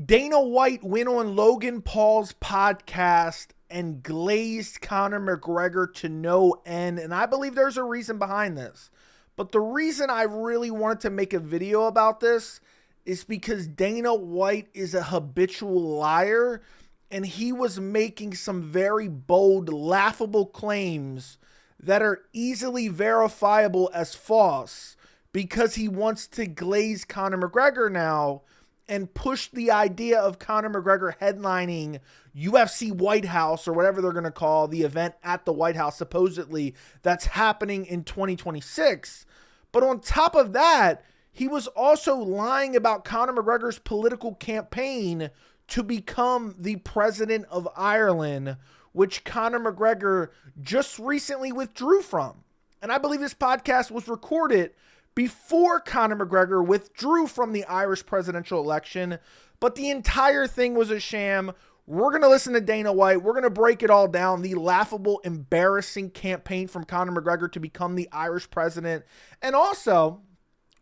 Dana White went on Logan Paul's podcast and glazed Conor McGregor to no end. And I believe there's a reason behind this. But the reason I really wanted to make a video about this is because Dana White is a habitual liar. And he was making some very bold, laughable claims that are easily verifiable as false because he wants to glaze Conor McGregor now and push the idea of Conor McGregor headlining UFC White House or whatever they're going to call the event at the White House, supposedly, that's happening in 2026. But on top of that, he was also lying about Conor McGregor's political campaign to become the president of Ireland, which Conor McGregor just recently withdrew from. And I believe this podcast was recorded before Conor McGregor withdrew from the Irish presidential election, but the entire thing was a sham. We're going to listen to Dana White. We're going to break it all down, the laughable, embarrassing campaign from Conor McGregor to become the Irish president. And also,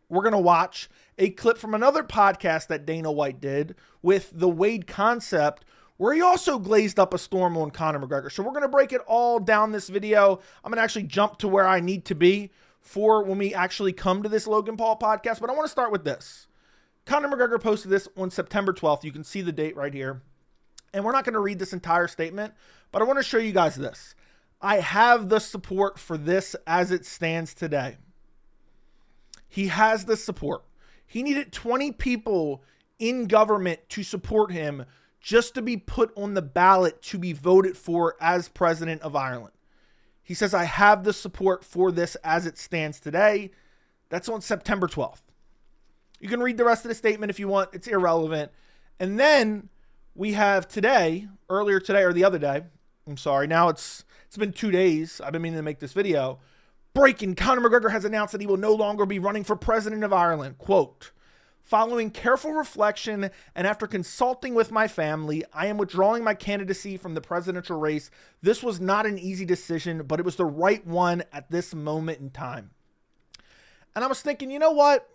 we're going to watch a clip from another podcast that Dana White did with the Wade Concept, where he also glazed up a storm on Conor McGregor. So we're going to break it all down this video. I'm going to actually jump to where I need to be for when we actually come to this Logan Paul podcast. But I want to start with this. Conor McGregor posted this on September 12th. You can see the date right here. And we're not going to read this entire statement, but I want to show you guys this. I have the support for this as it stands today. He has the support. He needed 20 people in government to support him just to be put on the ballot to be voted for as president of Ireland. He says, I have the support for this as it stands today. That's on September 12th. You can read the rest of the statement if you want. It's irrelevant. And then we have today, earlier today or the other day, I'm sorry, now it's been 2 days. I've been meaning to make this video. Breaking, Conor McGregor has announced that he will no longer be running for president of Ireland. Quote, following careful reflection and after consulting with my family, I am withdrawing my candidacy from the presidential race. This was not an easy decision, but it was the right one at this moment in time. And I was thinking, you know what?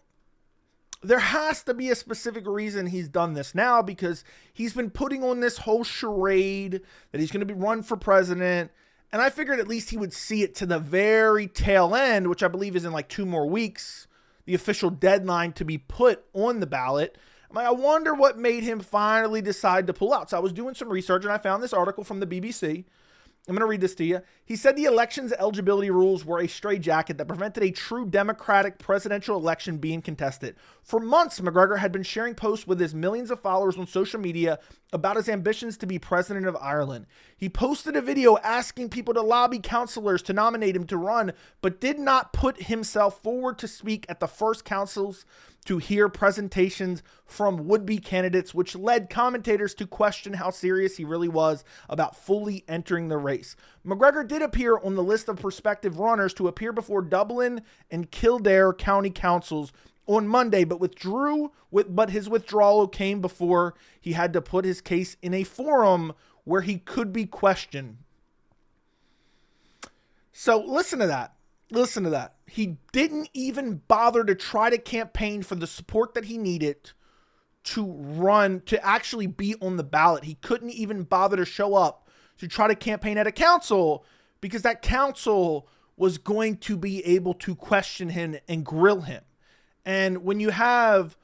There has to be a specific reason he's done this now, because he's been putting on this whole charade that he's going to be run for president. And I figured at least he would see it to the very tail end, which I believe is in like 2 more weeks, the official deadline to be put on the ballot. I wonder what made him finally decide to pull out. So I was doing some research and I found this article from the BBC. I'm going to read this to you. He said the election's eligibility rules were a straitjacket that prevented a true democratic presidential election being contested. For months, McGregor had been sharing posts with his millions of followers on social media about his ambitions to be president of Ireland. He posted a video asking people to lobby councillors to nominate him to run, but did not put himself forward to speak at the first councils to hear presentations from would-be candidates, which led commentators to question how serious he really was about fully entering the race. McGregor did appear on the list of prospective runners to appear before Dublin and Kildare county councils on Monday, but his withdrawal came before he had to put his case in a forum where he could be questioned. So listen to that. Listen to that. He didn't even bother to try to campaign for the support that he needed to run, to actually be on the ballot. He couldn't even bother to show up to try to campaign at a council because that council was going to be able to question him and grill him. And when you have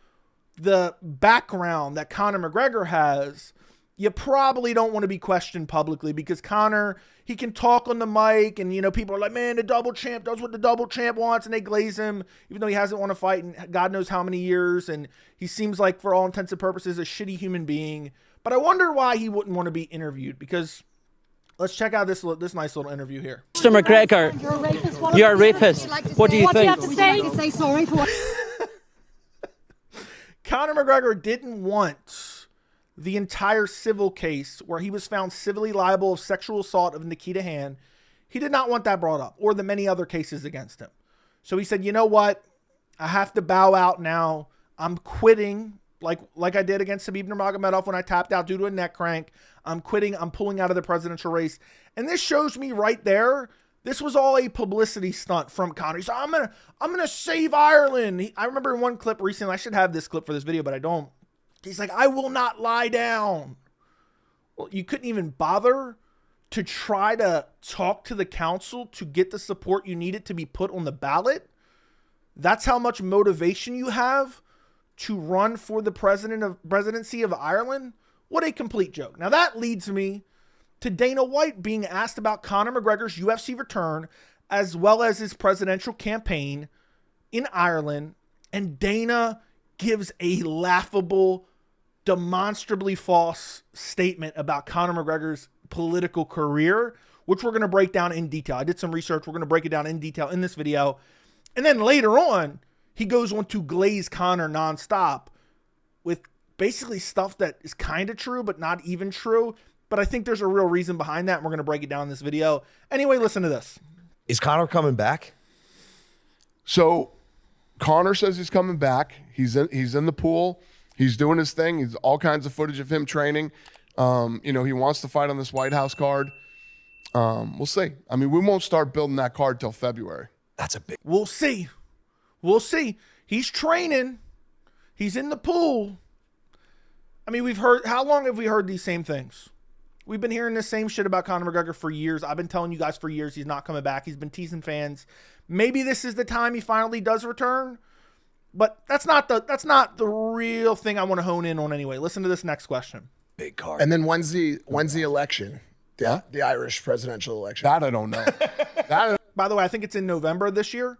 the background that Conor McGregor has, you probably don't want to be questioned publicly because Conor, he can talk on the mic and, you know, people are like, man, the double champ does what the double champ wants, and they glaze him, even though he hasn't won a fight in God knows how many years. And he seems like, for all intents and purposes, a shitty human being. But I wonder why he wouldn't want to be interviewed, because let's check out this nice little interview here. Mr. McGregor, you're a rapist. What do you think? What do you have to say? Say sorry for what? Conor McGregor didn't want the entire civil case where he was found civilly liable of sexual assault of Nikita Han. He did not want that brought up, or the many other cases against him. So he said, you know what? I have to bow out now. I'm quitting, like I did against Khabib Nurmagomedov when I tapped out due to a neck crank. I'm quitting. I'm pulling out of the presidential race. And this shows me right there, this was all a publicity stunt from Conor. He said, I'm gonna save Ireland. I remember in one clip recently, I should have this clip for this video, but I don't. He's like, I will not lie down. Well, you couldn't even bother to try to talk to the council to get the support you needed to be put on the ballot. That's how much motivation you have to run for the presidency of Ireland. What a complete joke. Now that leads me to Dana White being asked about Conor McGregor's UFC return, as well as his presidential campaign in Ireland. And Dana gives a laughable, demonstrably false statement about Conor McGregor's political career, which we're going to break down in detail. I did some research. We're going to break it down in detail in this video. And then later on, he goes on to glaze Conor nonstop with basically stuff that is kind of true, but not even true. But I think there's a real reason behind that, and we're going to break it down in this video. Anyway, listen to this. Is Conor coming back? So Conor says he's coming back. He's in the pool. He's doing his thing. He's all kinds of footage of him training. You know, he wants to fight on this White House card. We'll see. I mean, we won't start building that card till February. That's a big. We'll see. We'll see. He's training. He's in the pool. I mean, how long have we heard these same things? We've been hearing the same shit about Conor McGregor for years. I've been telling you guys for years he's not coming back. He's been teasing fans. Maybe this is the time he finally does return. But that's not the real thing I want to hone in on anyway. Listen to this next question. Big card. And then when's the election? The Irish presidential election. That I don't know. By the way, I think it's in November this year.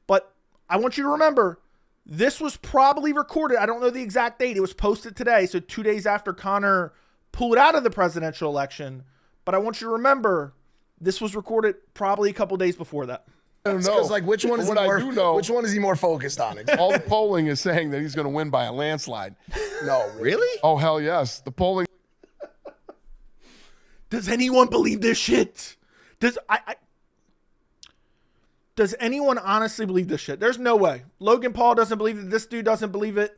But I want you to remember, this was probably recorded. I don't know the exact date. It was posted today, so 2 days after Conor pulled out of the presidential election. But I want you to remember, this was recorded probably a couple days before that. I don't know. Because like, which one is which one is he more focused on? All the polling is saying that he's going to win by a landslide. No, really? Oh, hell yes. The polling. Does anyone believe this shit? Does anyone honestly believe this shit? There's no way. Logan Paul doesn't believe it. This dude doesn't believe it.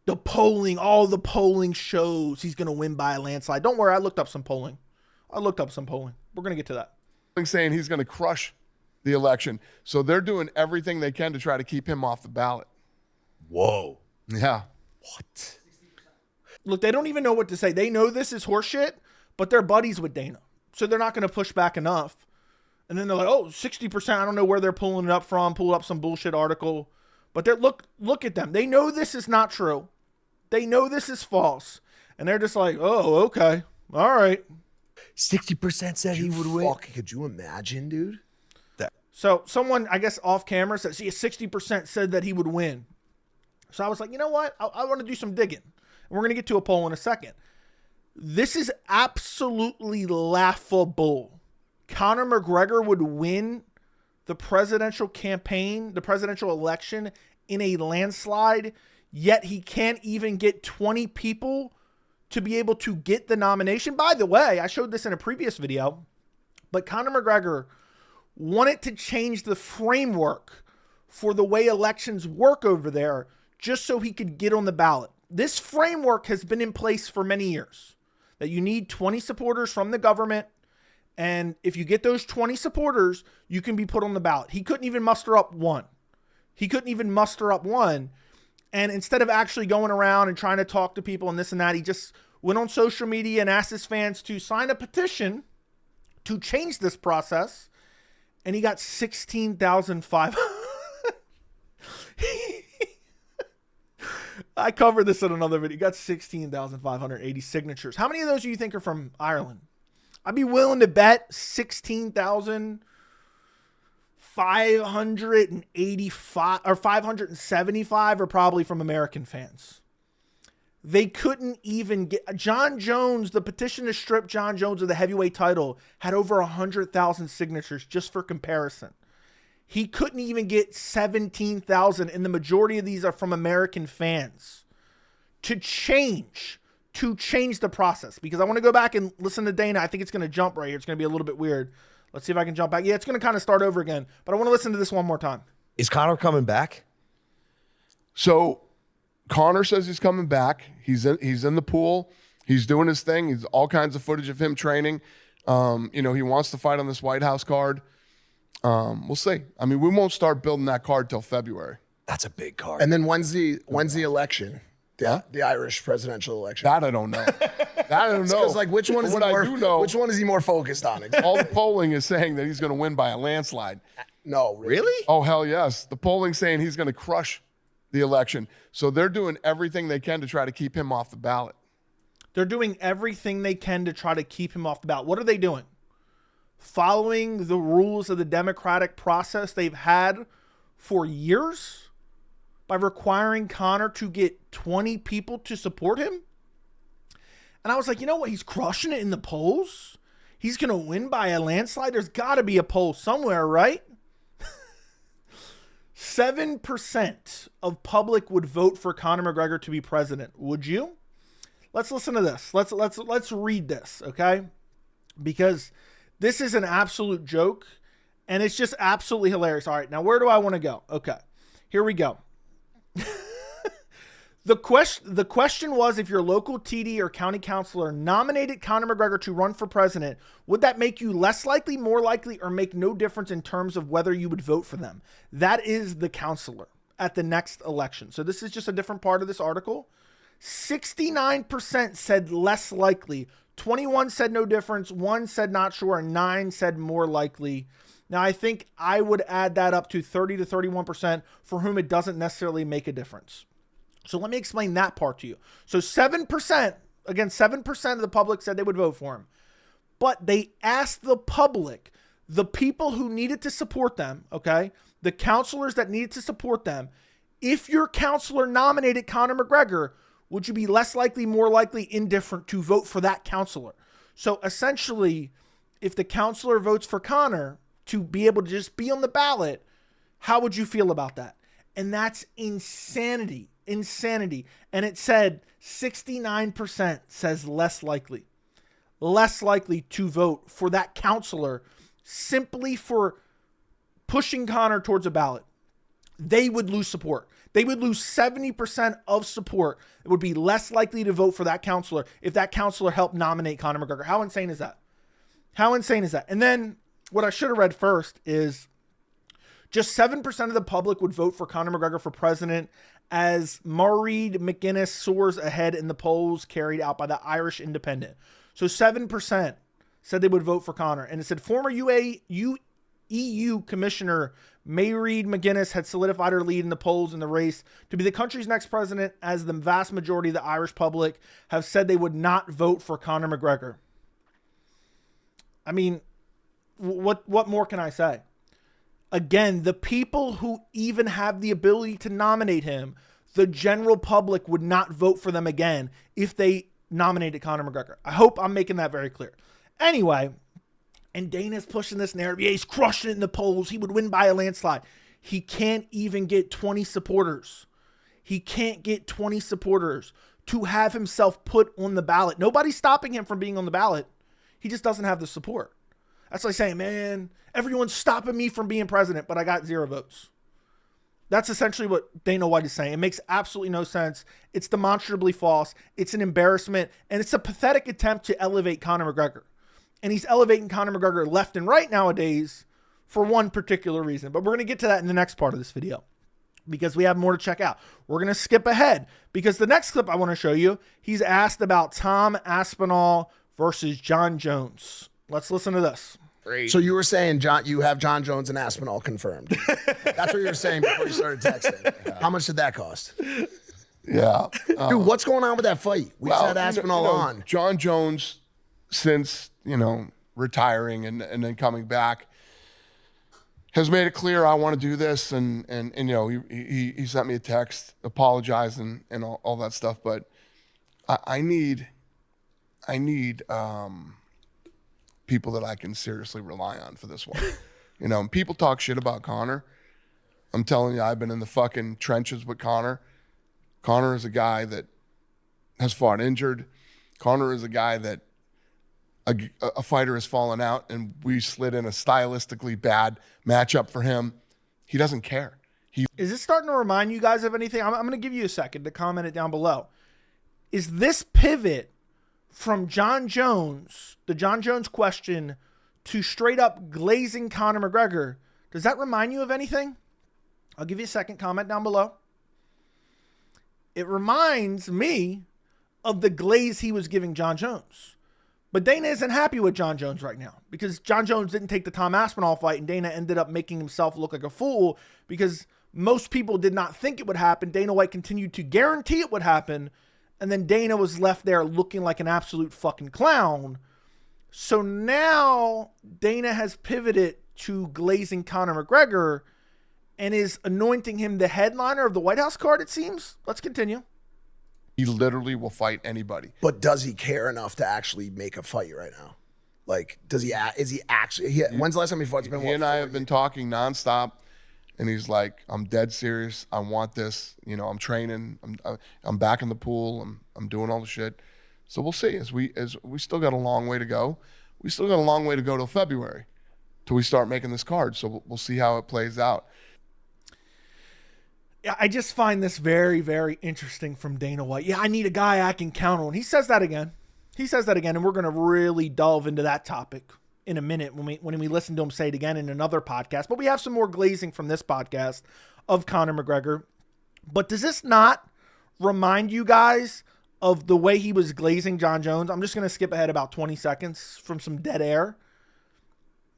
All the polling shows he's going to win by a landslide. Don't worry, I looked up some polling. We're going to get to that. Saying he's going to crush the election. So they're doing everything they can to try to keep him off the ballot. Whoa. Yeah. What? Look, they don't even know what to say. They know this is horseshit, but they're buddies with Dana. So they're not going to push back enough. And then they're like, oh, 60%. I don't know where they're pulling it up from. Pull up some bullshit article. But look at them. They know this is not true. They know this is false. And they're just like, oh, okay. All right. 60% said he would win. Could you imagine, dude? So someone, I guess off camera, said, see, 60% said that he would win. So I was like, you know what? I want to do some digging. And we're going to get to a poll in a second. This is absolutely laughable. Conor McGregor would win the presidential campaign, the presidential election in a landslide, yet he can't even get 20 people to be able to get the nomination. By the way, I showed this in a previous video, but Conor McGregor wanted to change the framework for the way elections work over there just so he could get on the ballot. This framework has been in place for many years, that you need 20 supporters from the government. And if you get those 20 supporters, you can be put on the ballot. He couldn't even muster up one. And instead of actually going around and trying to talk to people and this and that, he just went on social media and asked his fans to sign a petition to change this process. And he got 16,500. I covered this in another video. He got 16,580 signatures. How many of those do you think are from Ireland? I'd be willing to bet 16,585 or 575 are probably from American fans. They couldn't even get Jon Jones. The petition to strip Jon Jones of the heavyweight title had over 100,000 signatures, just for comparison. He couldn't even get 17,000, and the majority of these are from American fans to change the process. Because I want to go back and listen to Dana. I think it's going to jump right here. It's going to be a little bit weird. Let's see if I can jump back. Yeah, it's going to kind of start over again, but I want to listen to this one more time. Is Conor coming back? So Conor says he's coming back. He's in the pool. He's doing his thing. He's all kinds of footage of him training. You know, he wants to fight on this White House card. We'll see. I mean, we won't start building that card till February. That's a big card. And then when's the election? The Irish presidential election. That I don't know. That I don't know. Because like, which one is But what I do know, which one is he more focused on? all the polling is saying that he's going to win by a landslide. No, really? Oh, hell yes. The polling's saying he's going to crush the election. So they're doing everything they can to try to keep him off the ballot. They're doing everything they can to try to keep him off the ballot. What are they doing? Following the rules of the democratic process they've had for years by requiring Conor to get 20 people to support him. And I was like, you know what? He's crushing it in the polls. He's going to win by a landslide. There's got to be a poll somewhere, right? 7% of public would vote for Conor McGregor to be president. Would you? Let's listen to this. Let's read this, okay? Because this is an absolute joke, and it's just absolutely hilarious. All right, now where do I want to go? Okay, here we go. The question was, if your local TD or county councilor nominated Conor McGregor to run for president, would that make you less likely, more likely, or make no difference in terms of whether you would vote for them? That is the counselor at the next election. So this is just a different part of this article. 69% said less likely. 21 said no difference. 1 said not sure. And 9 said more likely. Now, I think I would add that up to 30 to 31% for whom it doesn't necessarily make a difference. So let me explain that part to you. So 7%, again, 7% of the public said they would vote for him. But they asked the public, the people who needed to support them, okay, the counselors that needed to support them, if your counselor nominated Conor McGregor, would you be less likely, more likely, indifferent to vote for that counselor? So essentially, if the counselor votes for Conor to be able to just be on the ballot, how would you feel about that? And that's insanity. Insanity. And it said 69% says less likely to vote for that counselor simply for pushing Conor towards a ballot. They would lose support. They would lose 70% of support. It would be less likely to vote for that counselor if that counselor helped nominate Conor McGregor. How insane is that? How insane is that? And then what I should have read first is just 7% of the public would vote for Conor McGregor for president, as Mairead McGuinness soars ahead in the polls carried out by the Irish Independent. So 7% said they would vote for Conor. And it said former EU Commissioner Mairead McGuinness had solidified her lead in the polls in the race to be the country's next president, as the vast majority of the Irish public have said they would not vote for Conor McGregor. I mean, what more can I say? Again, the people who even have the ability to nominate him, the general public would not vote for them again if they nominated Conor McGregor. I hope I'm making that very clear. Anyway, and Dana's pushing this narrative. Yeah, he's crushing it in the polls. He would win by a landslide. He can't even get 20 supporters. He can't get 20 supporters to have himself put on the ballot. Nobody's stopping him from being on the ballot. He just doesn't have the support. That's like saying, man, everyone's stopping me from being president, but I got 0 votes. That's essentially what Dana White is saying. It makes absolutely no sense. It's demonstrably false. It's an embarrassment. And it's a pathetic attempt to elevate Conor McGregor. And he's elevating Conor McGregor left and right nowadays for one particular reason. But we're going to get to that in the next part of this video, because we have more to check out. We're going to skip ahead because the next clip I want to show you, he's asked about Tom Aspinall versus Jon Jones. Let's listen to this. So you were saying, you have Jon Jones and Aspinall confirmed. That's what you were saying before you started texting. How much did that cost? Yeah. Dude, what's going on with that fight? We just had Aspinall on. Jon Jones, since, retiring and then coming back, has made it clear, I want to do this. And he sent me a text apologizing and all that stuff. But I need people that I can seriously rely on for this one. People talk shit about Conor. I'm telling you, I've been in the fucking trenches with Conor. Conor is a guy that has fought injured. Conor is a guy that a fighter has fallen out and we slid in a stylistically bad matchup for him. He doesn't care. Is this starting to remind you guys of anything? I'm going to give you a second to comment it down below. Is this pivot from Jon Jones, the Jon Jones question, to straight up glazing Conor McGregor, does that remind you of anything? I'll give you a second. Comment down below. It reminds me of the glaze he was giving Jon Jones. But Dana isn't happy with Jon Jones right now because Jon Jones didn't take the Tom Aspinall fight, and Dana ended up making himself look like a fool because most people did not think it would happen. Dana White continued to guarantee it would happen, and then Dana was left there looking like an absolute fucking clown. So now Dana has pivoted to glazing Conor McGregor and is anointing him the headliner of the White House card, it seems. Let's continue. He literally will fight anybody. But does he care enough to actually make a fight right now? Like, does he? Is he actually? When's the last time he fought? It's been He and I have been talking nonstop, and he's like, "I'm dead serious. I want this. You know, I'm training. I'm back in the pool. I'm doing all the shit." So we'll see. As we still got a long way to go. We still got a long way to go till February, till we start making this card. So we'll see how it plays out. Yeah, I just find this very, very interesting from Dana White. Yeah, I need a guy I can count on. He says that again. And we're going to really delve into that topic in a minute when we listen to him say it again in another podcast. But we have some more glazing from this podcast of Conor McGregor. But does this not remind you guys of the way he was glazing Jon Jones? I'm just going to skip ahead about 20 seconds from some dead air.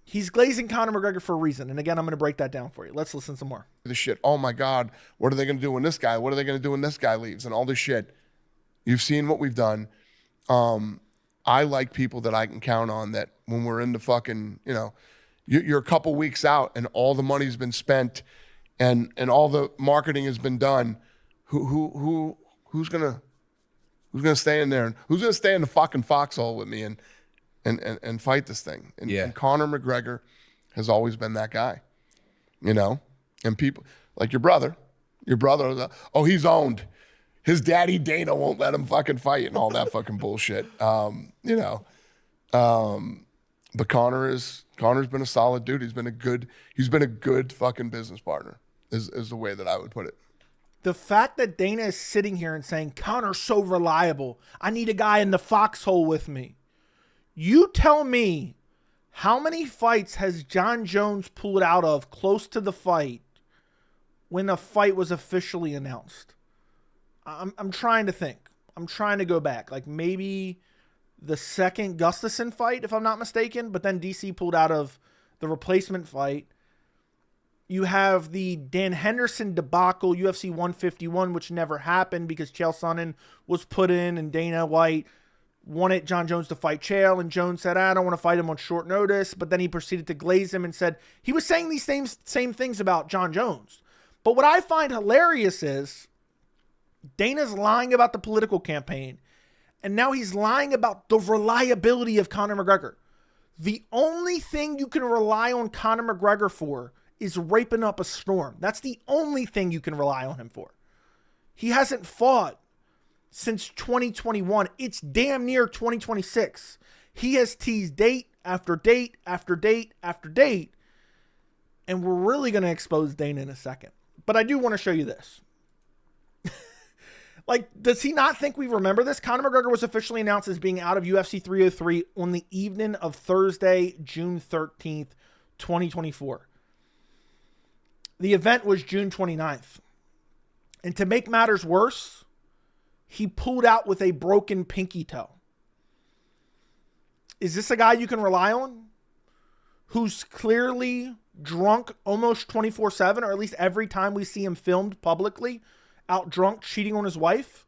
He's glazing Conor McGregor for a reason. And again, I'm going to break that down for you. Let's listen some more. The shit. Oh my God. What are they going to do when this guy? What are they going to do when this guy leaves? And all this shit. You've seen what we've done. I like people that I can count on that when we're in the fucking, you know, you're a couple weeks out and all the money's been spent and all the marketing has been done. Who's gonna stay in there and who's gonna stay in the fucking foxhole with me and fight this thing? And Conor McGregor has always been that guy, you know. And people like your brother, oh, he's owned. His daddy Dana won't let him fucking fight and all that fucking bullshit, you know. But Conor's been a solid dude. He's been a good fucking business partner. Is the way that I would put it. The fact that Dana is sitting here and saying, Conor's so reliable. I need a guy in the foxhole with me. You tell me, how many fights has Jon Jones pulled out of close to the fight when a fight was officially announced? I'm trying to think. I'm trying to go back. Like maybe the second Gustafsson fight, if I'm not mistaken, but then DC pulled out of the replacement fight. You have the Dan Henderson debacle, UFC 151, which never happened because Chael Sonnen was put in and Dana White wanted Jon Jones to fight Chael, and Jones said, I don't want to fight him on short notice, but then he proceeded to glaze him and said he was saying these same things about Jon Jones. But what I find hilarious is Dana's lying about the political campaign, and now he's lying about the reliability of Conor McGregor. The only thing you can rely on Conor McGregor for is raping up a storm. That's the only thing you can rely on him for. He hasn't fought since 2021. It's damn near 2026. He has teased date after date after date after date, and we're really going to expose Dana in a second. But I do want to show you this. Like, does he not think we remember this? Conor McGregor was officially announced as being out of UFC 303 on the evening of Thursday, June 13th, 2024. The event was June 29th. And to make matters worse, he pulled out with a broken pinky toe. Is this a guy you can rely on? Who's clearly drunk almost 24/7, or at least every time we see him filmed publicly, out drunk, cheating on his wife,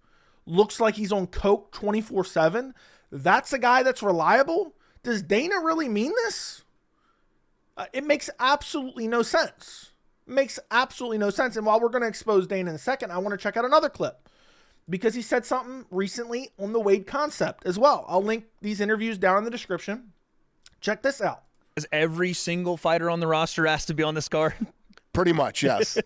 looks like he's on coke 24/7. That's a guy that's reliable? Does Dana really mean this? It makes absolutely no sense. Makes absolutely no sense. And while we're going to expose Dana in a second, I want to check out another clip because he said something recently on the Wade concept as well. I'll link these interviews down in the description. Check this out. Every single fighter on the roster has to be on this card. Pretty much, yes.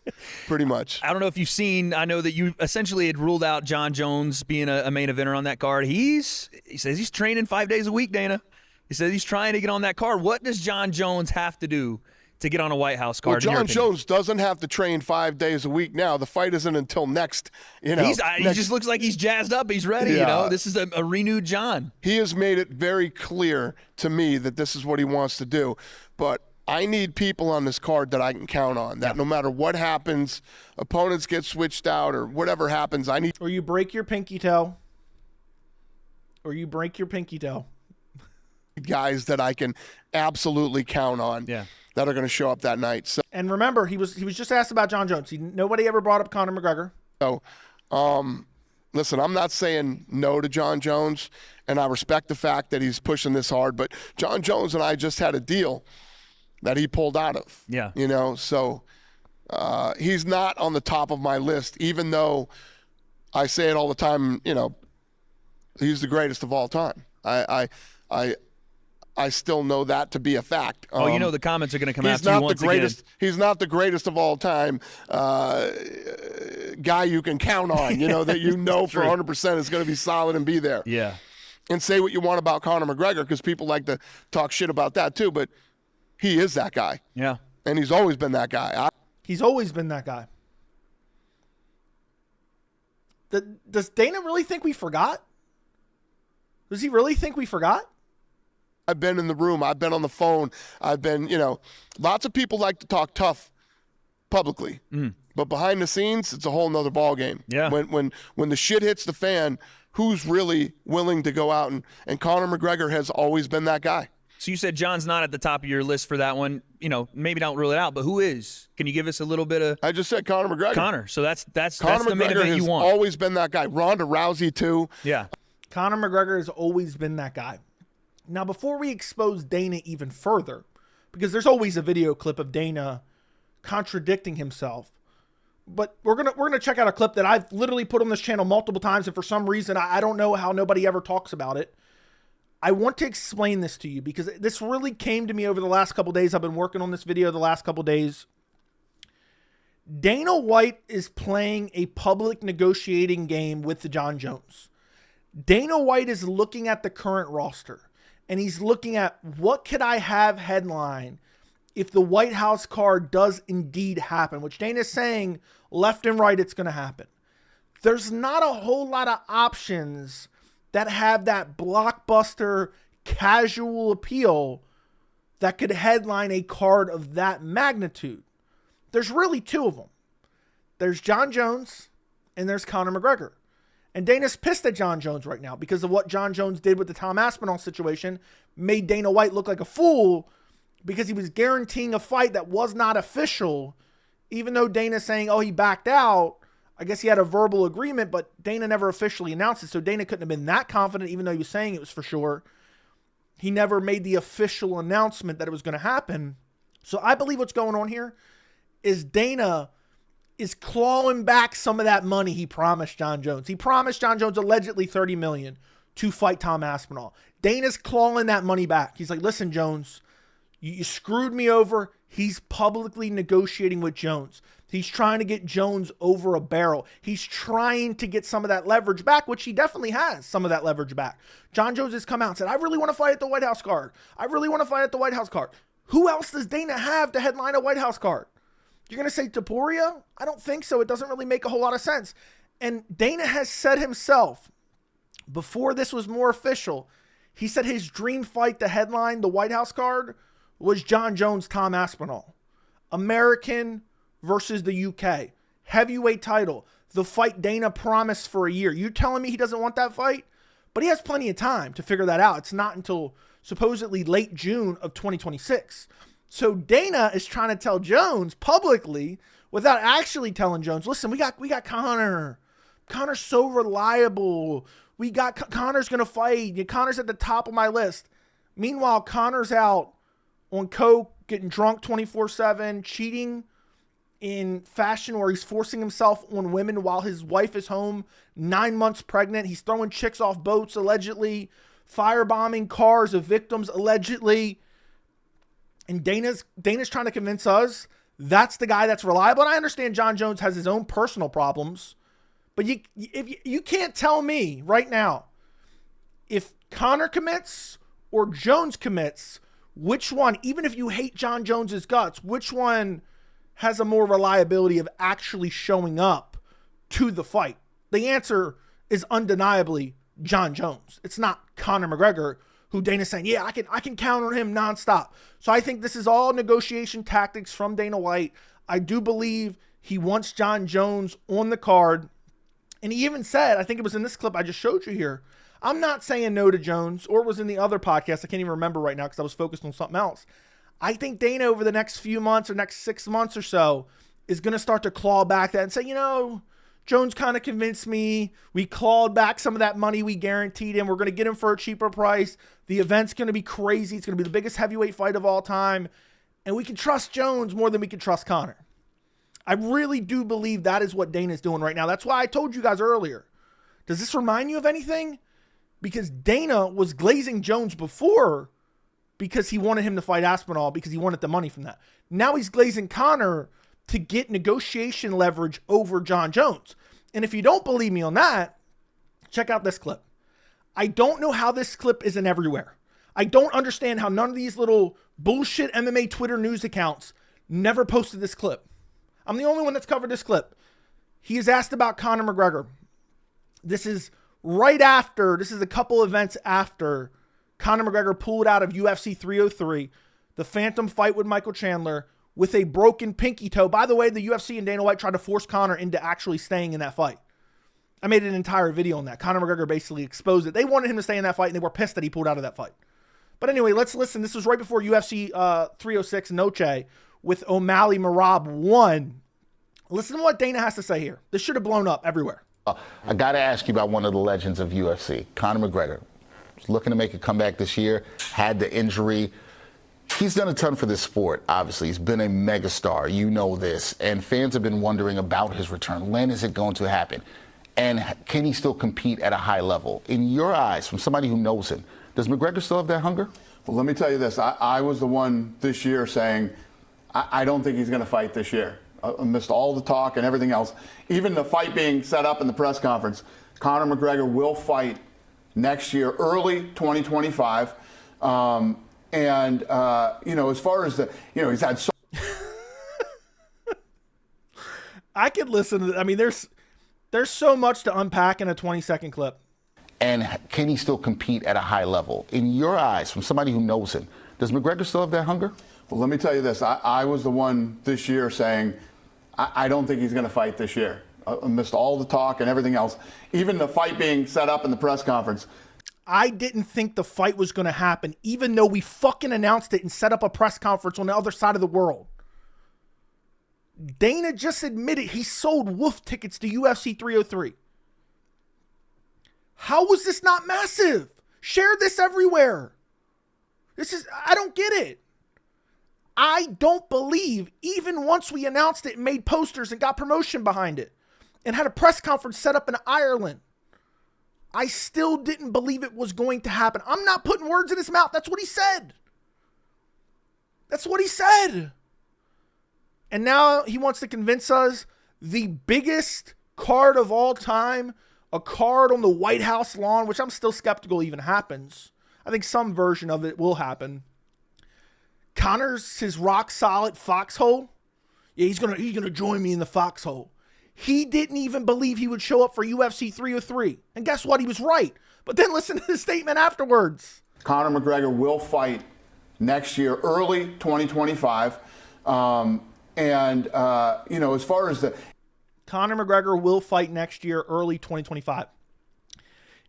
Pretty much. I don't know if you've seen, I know that you essentially had ruled out Jon Jones being a main eventer on that card. He says he's training 5 days a week, Dana. He says he's trying to get on that card. What does Jon Jones have to do to get on a White House card? Well, Jon Jones doesn't have to train 5 days a week now. The fight isn't until next, He just looks like he's jazzed up. He's ready, you know. This is a renewed Jon. He has made it very clear to me that this is what he wants to do. But I need people on this card that I can count on, that no matter what happens, opponents get switched out or whatever happens, I need Or you break your pinky toe. guys that I can absolutely count on that are going to show up that night. And remember, he was just asked about Jon Jones. Nobody ever brought up Conor McGregor. So, listen, I'm not saying no to Jon Jones, and I respect the fact that he's pushing this hard, but Jon Jones and I just had a deal that he pulled out of. Yeah. You know, so he's not on the top of my list, even though I say it all the time, you know, he's the greatest of all time. I still know that to be a fact. Oh, you know the comments are going to come after you once again. He's not the greatest of all time guy you can count on, you know, that you know for 100% is going to be solid and be there. Yeah. And say what you want about Conor McGregor, because people like to talk shit about that too, but he is that guy. Yeah. And he's always been that guy. He's always been that guy. Does Dana really think we forgot? Does he really think we forgot? I've been in the room. I've been on the phone. I've been, you know, lots of people like to talk tough publicly. But behind the scenes, it's a whole nother ballgame. Yeah. When the shit hits the fan, who's really willing to go out? And Conor McGregor has always been that guy. So you said Jon's not at the top of your list for that one. You know, maybe don't rule it out, but who is? Can you give us a little bit of? I just said Conor McGregor. Conor. So that's Conor the main McGregor event has you want. always been that guy. Ronda Rousey too. Yeah. Conor McGregor has always been that guy. Now, before we expose Dana even further, because there's always a video clip of Dana contradicting himself, but we're gonna check out a clip that I've literally put on this channel multiple times, and for some reason I don't know how nobody ever talks about it. I want to explain this to you because this really came to me over the last couple days. I've been working on this video the last couple days. Dana White is playing a public negotiating game with Jon Jones. Dana White is looking at the current roster, and he's looking at what could I have headline if the White House card does indeed happen, which Dana's saying left and right it's going to happen. There's not a whole lot of options that have that blockbuster casual appeal that could headline a card of that magnitude. There's really two of them. There's Jon Jones and there's Conor McGregor. And Dana's pissed at Jon Jones right now because of what Jon Jones did with the Tom Aspinall situation, made Dana White look like a fool because he was guaranteeing a fight that was not official, even though Dana's saying, oh, he backed out. I guess he had a verbal agreement, but Dana never officially announced it, so Dana couldn't have been that confident, even though he was saying it was for sure. He never made the official announcement that it was going to happen. So I believe what's going on here is Dana is clawing back some of that money he promised Jon Jones. He promised Jon Jones allegedly $30 million to fight Tom Aspinall. Dana's clawing that money back. He's like, listen, Jones, you screwed me over. He's publicly negotiating with Jones. He's trying to get Jones over a barrel. He's trying to get some of that leverage back, which he definitely has some of that leverage back. Jon Jones has come out and said, I really want to fight at the White House card. I really want to fight at the White House card. Who else does Dana have to headline a White House card? You're going to say Topuria? I don't think so. It doesn't really make a whole lot of sense. And Dana has said himself, before this was more official, he said his dream fight to headline the White House card was Jon Jones, Tom Aspinall. American versus the UK. Heavyweight title. The fight Dana promised for a year. You telling me he doesn't want that fight? But he has plenty of time to figure that out. It's not until supposedly late June of 2026. So Dana is trying to tell Jones publicly without actually telling Jones, listen, we got Conor. Conor's so reliable. We got Conor's going to fight. Conor's at the top of my list. Meanwhile, Conor's out on coke, getting drunk 24/7, cheating in fashion where he's forcing himself on women while his wife is home 9 months pregnant. He's throwing chicks off boats, allegedly, firebombing cars of victims, allegedly. And Dana's trying to convince us that's the guy that's reliable. And I understand Jon Jones has his own personal problems, but you can't tell me right now if Conor commits or Jones commits, which one, even if you hate Jon Jones's guts, which one has a more reliability of actually showing up to the fight? The answer is undeniably Jon Jones. It's not Conor McGregor, who Dana's saying, yeah, I can count on him nonstop. So I think this is all negotiation tactics from Dana White. I do believe he wants Jon Jones on the card. And he even said, I think it was in this clip I just showed you here, I'm not saying no to Jones, or it was in the other podcast. I can't even remember right now because I was focused on something else. I think Dana over the next few months or next 6 months or so is going to start to claw back that and say, Jones kind of convinced me. We clawed back some of that money we guaranteed him. We're going to get him for a cheaper price. The event's going to be crazy. It's going to be the biggest heavyweight fight of all time. And we can trust Jones more than we can trust Conor. I really do believe that is what Dana's doing right now. That's why I told you guys earlier. Does this remind you of anything? Because Dana was glazing Jones before because he wanted him to fight Aspinall because he wanted the money from that. Now he's glazing Conor to get negotiation leverage over Jon Jones. And if you don't believe me on that, check out this clip. I don't know how this clip isn't everywhere. I don't understand how none of these little bullshit MMA Twitter news accounts never posted this clip. I'm the only one that's covered this clip. He is asked about Conor McGregor. This is a couple events after Conor McGregor pulled out of UFC 303, the Phantom fight with Michael Chandler, with a broken pinky toe. By the way, the UFC and Dana White tried to force Conor into actually staying in that fight. I made an entire video on that. Conor McGregor basically exposed it. They wanted him to stay in that fight, and they were pissed that he pulled out of that fight. But anyway, let's listen. This was right before UFC 306 Noche with O'Malley Merab 1. Listen to what Dana has to say here. This should have blown up everywhere. I got to ask you about one of the legends of UFC, Conor McGregor. He's looking to make a comeback this year, had the injury. He's done a ton for this sport, obviously. He's been a megastar. You know this. And fans have been wondering about his return. When is it going to happen? And can he still compete at a high level? In your eyes, from somebody who knows him, does McGregor still have that hunger? Well, let me tell you this. I was the one this year saying, I don't think he's going to fight this year. Amidst all the talk and everything else, even the fight being set up in the press conference, Conor McGregor will fight next year, early 2025. As far as he's had so. I could listen to. I mean, there's so much to unpack in a 20-second clip. And can he still compete at a high level? In your eyes, from somebody who knows him, does McGregor still have that hunger? Well, let me tell you this. I was the one this year saying, I don't think he's going to fight this year. Amidst all the talk and everything else, even the fight being set up in the press conference. I didn't think the fight was going to happen, even though we fucking announced it and set up a press conference on the other side of the world. Dana just admitted he sold wolf tickets to UFC 303. How was this not massive? Share this everywhere. I don't get it. I don't believe, even once we announced it and made posters and got promotion behind it and had a press conference set up in Ireland, I still didn't believe it was going to happen. I'm not putting words in his mouth. That's what he said. That's what he said. And now he wants to convince us the biggest card of all time, a card on the White House lawn, which I'm still skeptical even happens. I think some version of it will happen. Conor's his rock solid foxhole. Yeah, he's gonna join me in the foxhole. He didn't even believe he would show up for UFC 303. And guess what? He was right. But then listen to his statement afterwards. Conor McGregor will fight next year, early 2025. As far as the... Conor McGregor will fight next year, early 2025.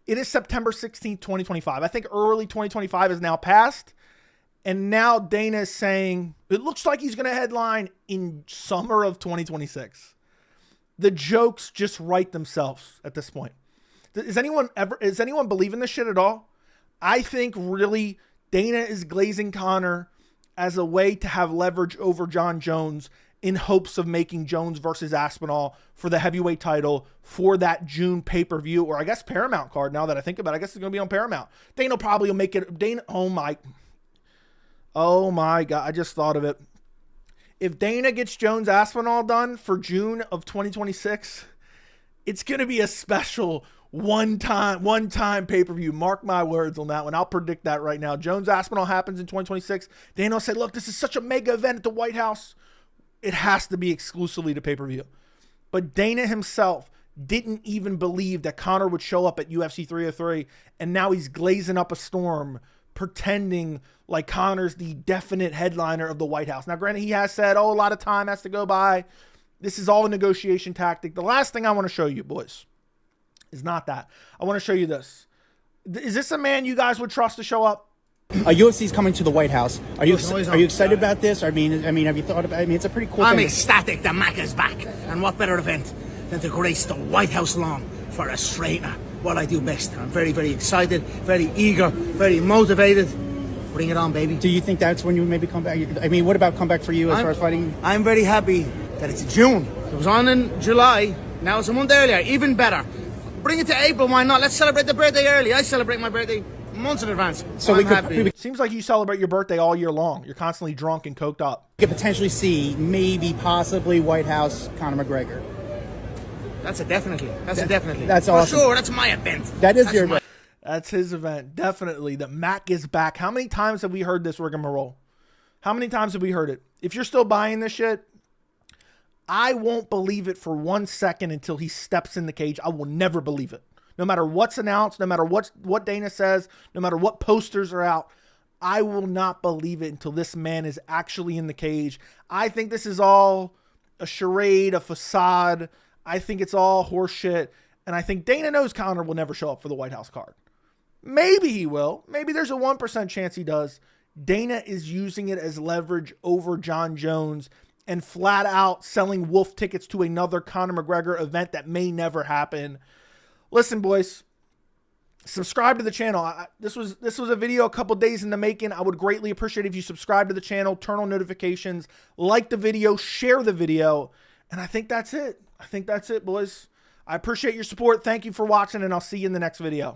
It is September 16th, 2025. I think early 2025 is now passed. And now Dana is saying, it looks like he's going to headline in summer of 2026. The jokes just write themselves at this point. Does anyone believe in this shit at all? I think really Dana is glazing Conor as a way to have leverage over Jon Jones in hopes of making Jones versus Aspinall for the heavyweight title for that June pay-per-view, or I guess Paramount card. Now that I think about it, I guess it's going to be on Paramount. Dana probably will make it. Oh my God, I just thought of it. If Dana gets Jones Aspinall done for June of 2026, it's going to be a special one-time pay-per-view. Mark my words on that one. I'll predict that right now. Jones Aspinall happens in 2026. Dana will say, look, this is such a mega event at the White House. It has to be exclusively to pay-per-view. But Dana himself didn't even believe that Conor would show up at UFC 303, and now he's glazing up a storm, pretending like Conor's the definite headliner of the White House. Now, granted, he has said, oh, a lot of time has to go by. This is all a negotiation tactic. The last thing I want to show you, boys, is not that. I want to show you this. Is this a man you guys would trust to show up? UFC's coming to the White House. Are you excited about this? I mean, have you thought about? I mean, it's a pretty cool. I'm thing. ecstatic that Mac is back, and what better event than to grace the White House lawn for a straightener? What I do best. I'm very, very excited, very eager, very motivated. Bring it on, baby. Do you think that's when you maybe come back? I mean, what about come back for you as far as fighting? I'm very happy that it's June. It was on in July. Now it's a month earlier. Even better. Bring it to April. Why not? Let's celebrate the birthday early. I celebrate my birthday months in advance. So I'm happy. Seems like you celebrate your birthday all year long. You're constantly drunk and coked up. We could potentially see maybe possibly White House Conor McGregor. That's a definitely. That's a definitely. That's awesome. For sure. That's my event. That's your. That's his event. Definitely. The Mac is back. How many times have we heard this rigmarole? How many times have we heard it? If you're still buying this shit, I won't believe it for 1 second until he steps in the cage. I will never believe it. No matter what's announced, no matter what Dana says, no matter what posters are out, I will not believe it until this man is actually in the cage. I think this is all a charade, a facade. I think it's all horseshit. And I think Dana knows Conor will never show up for the White House card. Maybe he will. Maybe there's a 1% chance he does. Dana is using it as leverage over Jon Jones and flat out selling wolf tickets to another Conor McGregor event that may never happen. Listen, boys, subscribe to the channel. This was a video a couple days in the making. I would greatly appreciate if you subscribe to the channel, turn on notifications, like the video, share the video. And I think that's it. I think that's it, boys. I appreciate your support. Thank you for watching, and I'll see you in the next video.